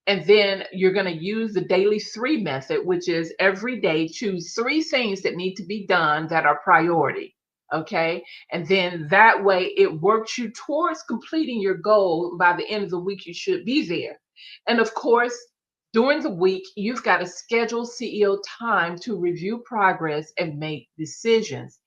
And then you're going to use the daily 3 method, which is every day choose 3 things that need to be done that are priority. Okay. And then that way it works you towards completing your goal. By the end of the week, you should be there. And of course, during the week, you've got to schedule CEO time to review progress and make decisions.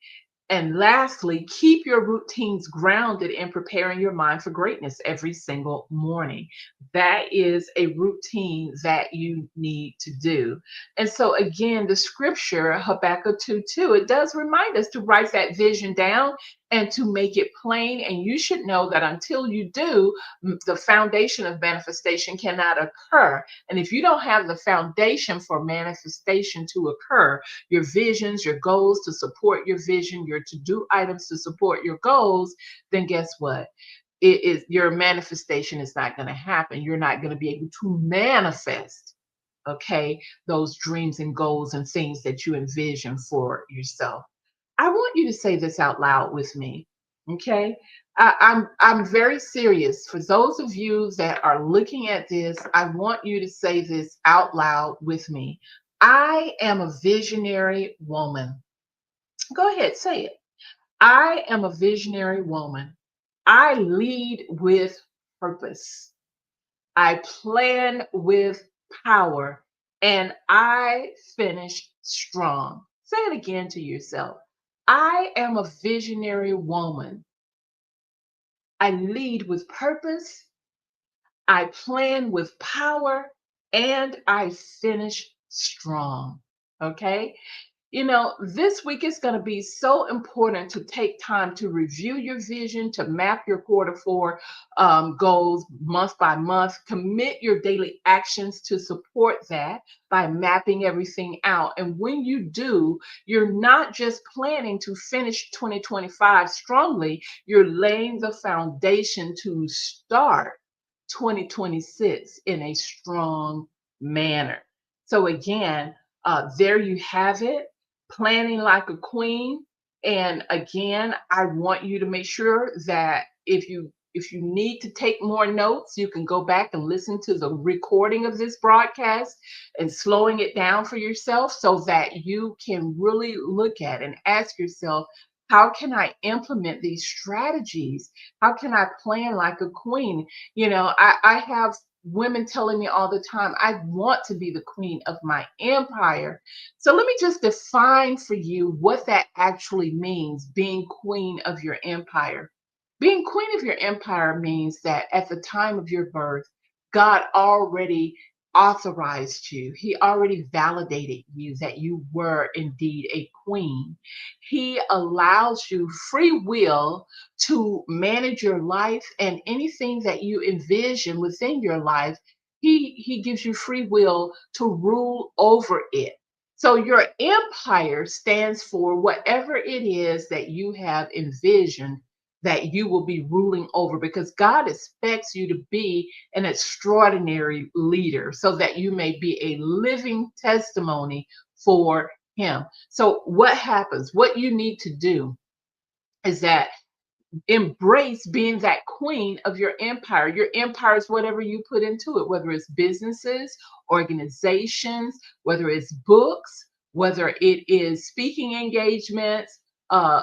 And lastly, keep your routines grounded in preparing your mind for greatness every single morning. That is a routine that you need to do. And so, again, the scripture, Habakkuk 2:2, it does remind us to write that vision down and to make it plain. And you should know that until you do, the foundation of manifestation cannot occur. And if you don't have the foundation for manifestation to occur, your visions, your goals to support your vision, your to do items to support your goals, then guess what? It is your manifestation is not going to happen. You're not going to be able to manifest, okay, those dreams and goals and things that you envision for yourself. I want you to say this out loud with me, okay? I'm very serious. For those of you that are looking at this, I want you to say this out loud with me. I am a visionary woman. Go ahead, say it. I am a visionary woman. I lead with purpose. I plan with power, and I finish strong. Say it again to yourself. I am a visionary woman. I lead with purpose. I plan with power, and I finish strong. Okay. This week is going to be so important to take time to review your vision, to map your quarter 4 goals month by month, commit your daily actions to support that by mapping everything out. And when you do, you're not just planning to finish 2025 strongly, you're laying the foundation to start 2026 in a strong manner. So, again, there you have it, planning like a queen. And again, I want you to make sure that if you need to take more notes, you can go back and listen to the recording of this broadcast and slowing it down for yourself so that you can really look at and ask yourself, how can I implement these strategies? How can I plan like a queen? I have women telling me all the time, I want to be the queen of my empire. So let me just define for you what that actually means, being queen of your empire. Being queen of your empire means that at the time of your birth, God already authorized you. He already validated you that you were indeed a queen. He allows you free will to manage your life, and anything that you envision within your life, he gives you free will to rule over it. So your empire stands for whatever it is that you have envisioned that you will be ruling over, because God expects you to be an extraordinary leader so that you may be a living testimony for him. So what happens? What you need to do is that embrace being that queen of your empire. Your empire is whatever you put into it, whether it's businesses, organizations, whether it's books, whether it is speaking engagements,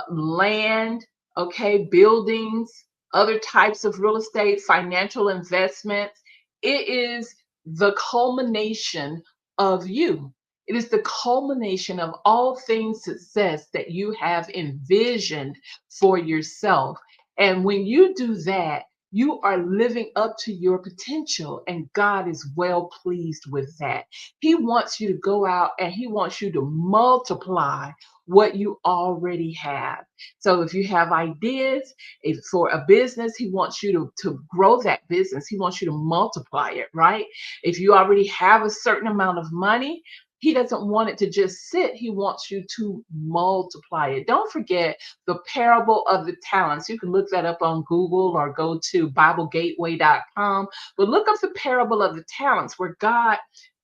land, okay, buildings, other types of real estate, financial investments. It is the culmination of you. It is the culmination of all things success that you have envisioned for yourself. And when you do that, you are living up to your potential, and God is well pleased with that. He wants you to go out and He wants you to multiply what you already have. So if you have ideas, if for a business, He wants you to grow that business. He wants you to multiply it, right? If you already have a certain amount of money, He doesn't want it to just sit. He wants you to multiply it. Don't forget the parable of the talents. You can look that up on Google or go to BibleGateway.com. But look up the parable of the talents, where God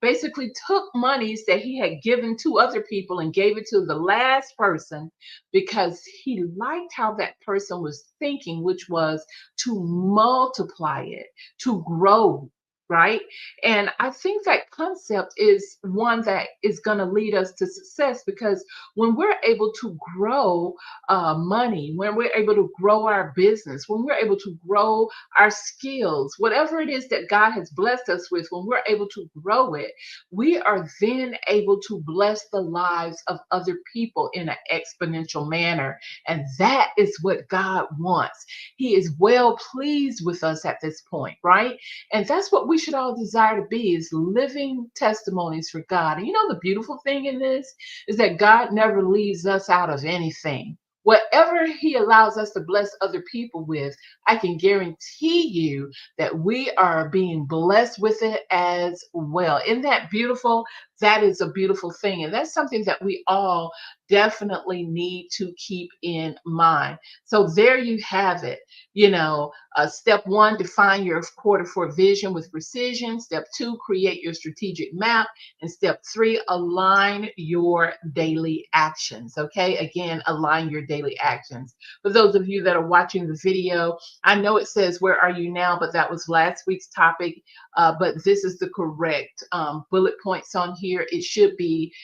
basically took monies that He had given to other people and gave it to the last person because He liked how that person was thinking, which was to multiply it, to grow. right? And I think that concept is one that is going to lead us to success, because when we're able to grow money, when we're able to grow our business, when we're able to grow our skills, whatever it is that God has blessed us with, when we're able to grow it, we are then able to bless the lives of other people in an exponential manner. And that is what God wants. He is well pleased with us at this point, right? And that's what we should all desire to be, is living testimonies for God. And you know, the beautiful thing in this is that God never leaves us out of anything. Whatever he allows us to bless other people with, I can guarantee you that we are being blessed with it as well. Isn't that beautiful? That is a beautiful thing. And that's something that we all definitely need to keep in mind. So there you have it. You know, step one, define your quarter four vision with precision. Step two, create your strategic map. And step three, align your daily actions. Okay, again, align your daily actions. For those of you that are watching the video, I know it says, where are you now? But that was last week's topic. But this is the correct bullet points on here. It should be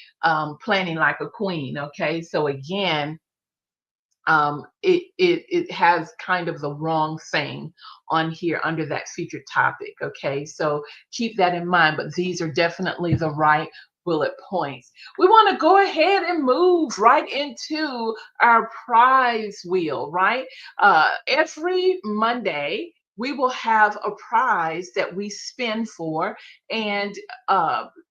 planning like a queen. Okay, so again, it has kind of the wrong thing on here under that featured topic. Okay, so keep that in mind. But these are definitely the right bullet points. We want to go ahead and move right into our prize wheel, right? Every Monday, we will have a prize that we spin for. And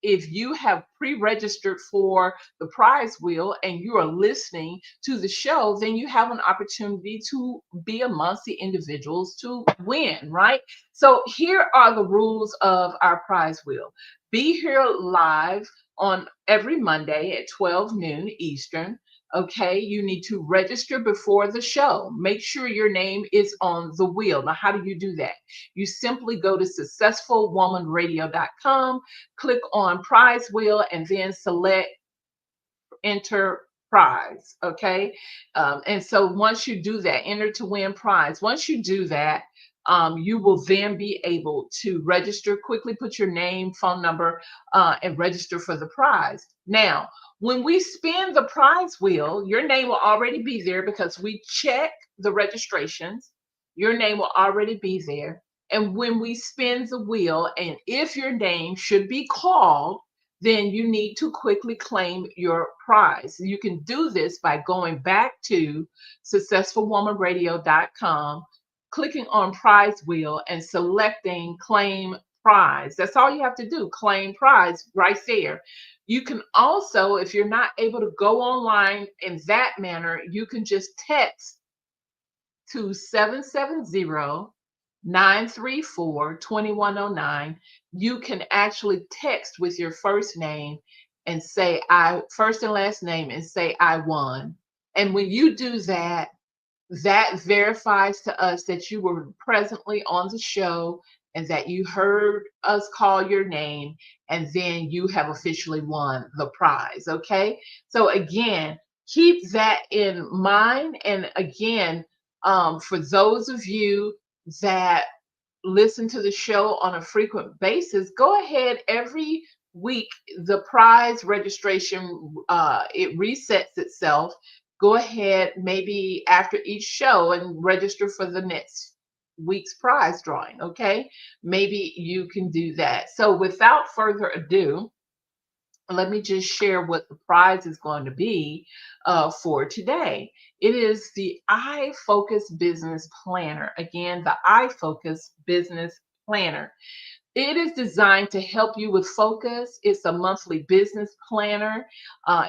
if you have pre-registered for the prize wheel and you are listening to the show, then you have an opportunity to be amongst the individuals to win, right? So here are the rules of our prize wheel. Be here live on every Monday at 12 noon Eastern. Okay, you need to register before the show. Make sure your name is on the wheel. Now, how do you do that? You simply go to successfulwomanradio.com, click on prize wheel, and then select enter prize. Okay, and so once you do that, enter to win prize. Once you do that, you will then be able to register. Quickly put your name, phone number, and register for the prize. Now, when we spin the prize wheel, your name will already be there because we check the registrations. Your name will already be there. And when we spin the wheel, and if your name should be called, then you need to quickly claim your prize. You can do this by going back to successfulwomanradio.com, clicking on prize wheel and selecting claim prize. That's all you have to do, claim prize right there. You can also, if you're not able to go online in that manner, you can just text to 770-934-2109. You can actually text with your first name and say I first and last name and say I won. And when you do that, that verifies to us that you were presently on the show and that you heard us call your name, and then you have officially won the prize. Okay, so again, keep that in mind. And again, for those of you that listen to the show on a frequent basis, go ahead every week. The prize registration, it resets itself. Go ahead maybe after each show and register for the next week's prize drawing. Okay, maybe you can do that. So without further ado, let me just share what the prize is going to be for today. It is the iFocus Business Planner. Again, the iFocus Business Planner. It is designed to help you with focus. It's a monthly business planner.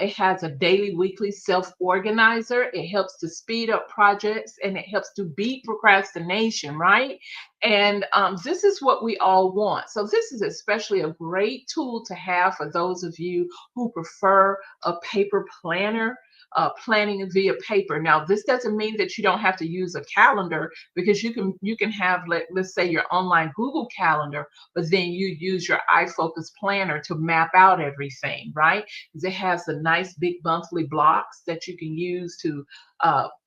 It has a daily, weekly self organizer. It helps to speed up projects and it helps to beat procrastination, right? And this is what we all want. So, this is especially a great tool to have for those of you who prefer a paper planner. Planning via paper. Now, this doesn't mean that you don't have to use a calendar, because you can have, let's say, your online Google Calendar, but then you use your iFocus planner to map out everything, right? Because it has the nice big monthly blocks that you can use to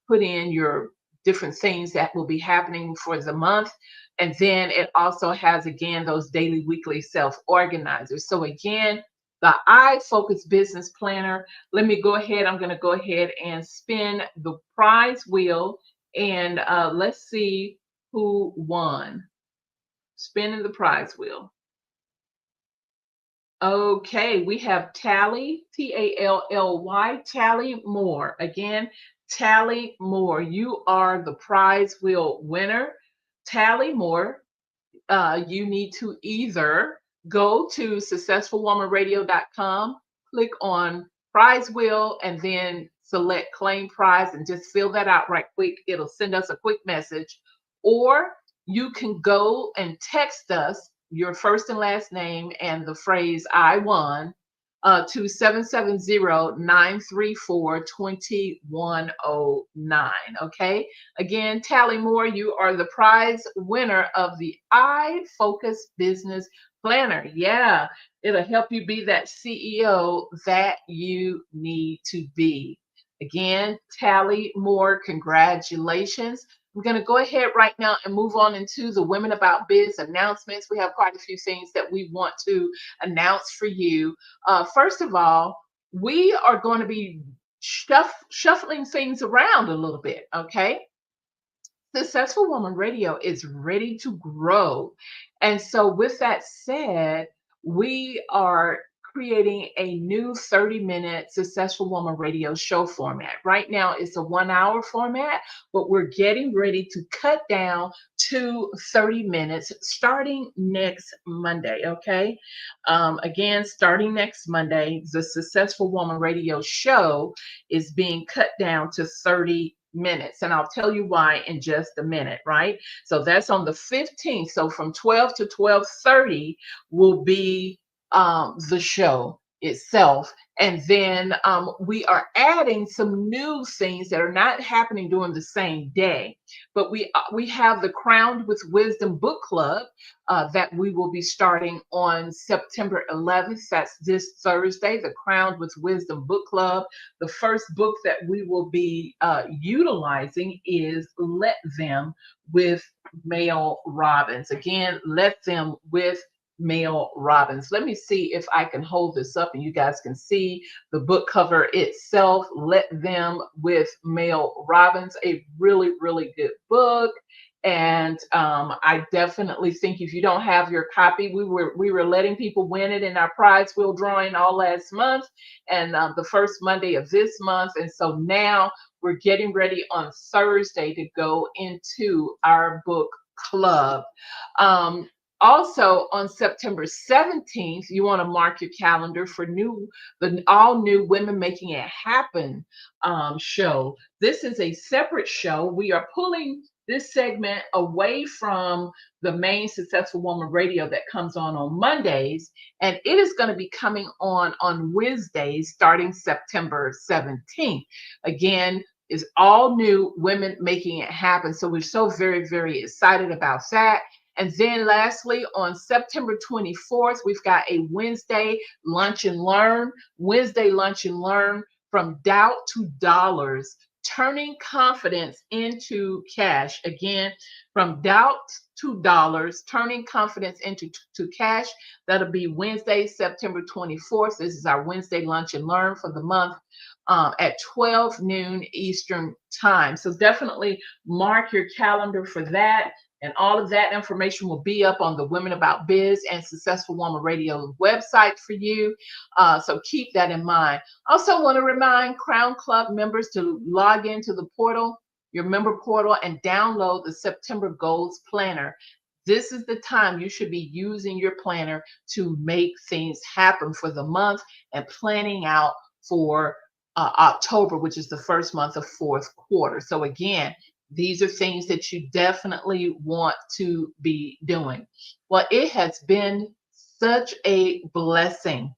put in your different things that will be happening for the month. And then it also has, again, those daily, weekly self organizers. So, again, the I Focus Business Planner. Let me go ahead. I'm going to go ahead and spin the prize wheel, and let's see who won. Spinning the prize wheel. Okay, we have Tally, Tally, Tally Moore. Again, Tally Moore, you are the prize wheel winner. Tally Moore, you need to either go to successfulwomanradio.com, click on prize wheel, and then select claim prize and just fill that out right quick. It'll send us a quick message. Or you can go and text us your first and last name and the phrase I won to 770-934-2109. Okay. Again, Tally Moore, you are the prize winner of the I Focus Business Planner. Yeah, it'll help you be that CEO that you need to be. Again, Tally Moore, congratulations. I'm going to go ahead right now and move on into the Women About Biz announcements. We have quite a few things that we want to announce for you. First of all, we are going to be shuffling things around a little bit, okay? Successful Woman Radio is ready to grow. And so, with that said, we are creating a new 30-minute Successful Woman Radio show format. Right now, it's a 1 hour format, but we're getting ready to cut down to 30 minutes starting next Monday. Okay. Again, starting next Monday, the Successful Woman Radio show is being cut down to 30 minutes, and I'll tell you why in just a minute. Right, so that's on the 15th. So from 12 to 12:30 will be the show itself, and then we are adding some new things that are not happening during the same day. But we have the Crowned with Wisdom book club that we will be starting on September 11th. That's this Thursday, the Crowned with Wisdom book club. The first book that we will be utilizing is Let Them with Mel Robbins. Again, Let Them with Mel Robbins. Let me see if I can hold this up and you guys can see the book cover itself. Let Them with Mel Robbins, a really, really good book. And I definitely think if you don't have your copy, we were letting people win it in our prize wheel drawing all last month and the first Monday of this month. And so now we're getting ready on Thursday to go into our book club. Also on September 17th, you want to mark your calendar for the all new Women Making It Happen show. This is a separate show. We are pulling this segment away from the main Successful Woman Radio that comes on Mondays, and it is going to be coming on Wednesdays starting September 17th. Again, is all new Women Making It Happen. So we're so very, very excited about that. And then lastly, on September 24th, we've got a Wednesday Lunch and Learn. Wednesday Lunch and Learn, from doubt to dollars, turning confidence into cash. Again, from doubt to dollars, turning confidence into cash. That'll be Wednesday, September 24th. This is our Wednesday Lunch and Learn for the month at 12 noon Eastern time. So definitely mark your calendar for that. And all of that information will be up on the Women About Biz and Successful Woman Radio website for you. So keep that in mind. Also want to remind Crown Club members to log into the portal, your member portal, and download the September Goals Planner. This is the time you should be using your planner to make things happen for the month and planning out for October, which is the first month of fourth quarter. So again, these are things that you definitely want to be doing. Well, it has been such a blessing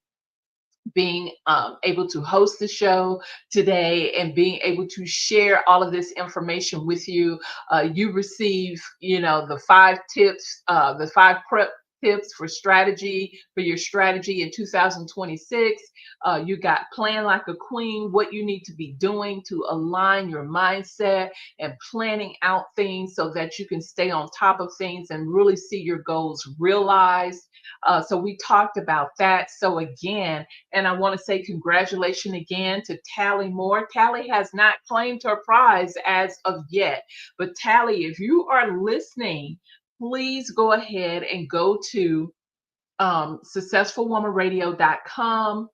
being able to host the show today and being able to share all of this information with you. You receive, the 5 tips, the 5 prep tips for strategy, for your strategy in 2026. You got Plan Like a Queen, what you need to be doing to align your mindset and planning out things so that you can stay on top of things and really see your goals realized. So we talked about that. So again, and I want to say congratulations again to Tally Moore. Tally has not claimed her prize as of yet, but Tally, if you are listening, please go ahead and go to successfulwomanradio.com.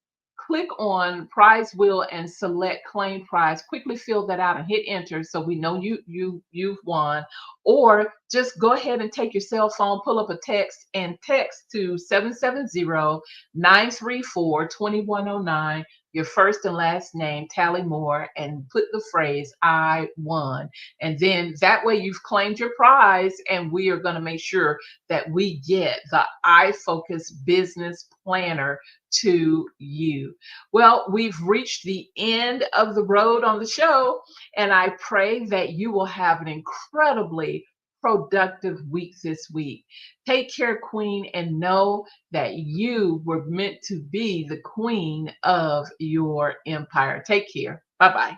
Click on prize wheel and select claim prize. Quickly fill that out and hit enter so we know you've won. Or just go ahead and take your cell phone, pull up a text, and text to 770-934-2109, your first and last name, Tally Moore, and put the phrase "I won." And then that way you've claimed your prize, and we are going to make sure that we get the iFocus Business Planner to you. Well, we've reached the end of the road on the show, and I pray that you will have an incredibly productive week this week. Take care, Queen, and know that you were meant to be the queen of your empire. Take care. Bye bye.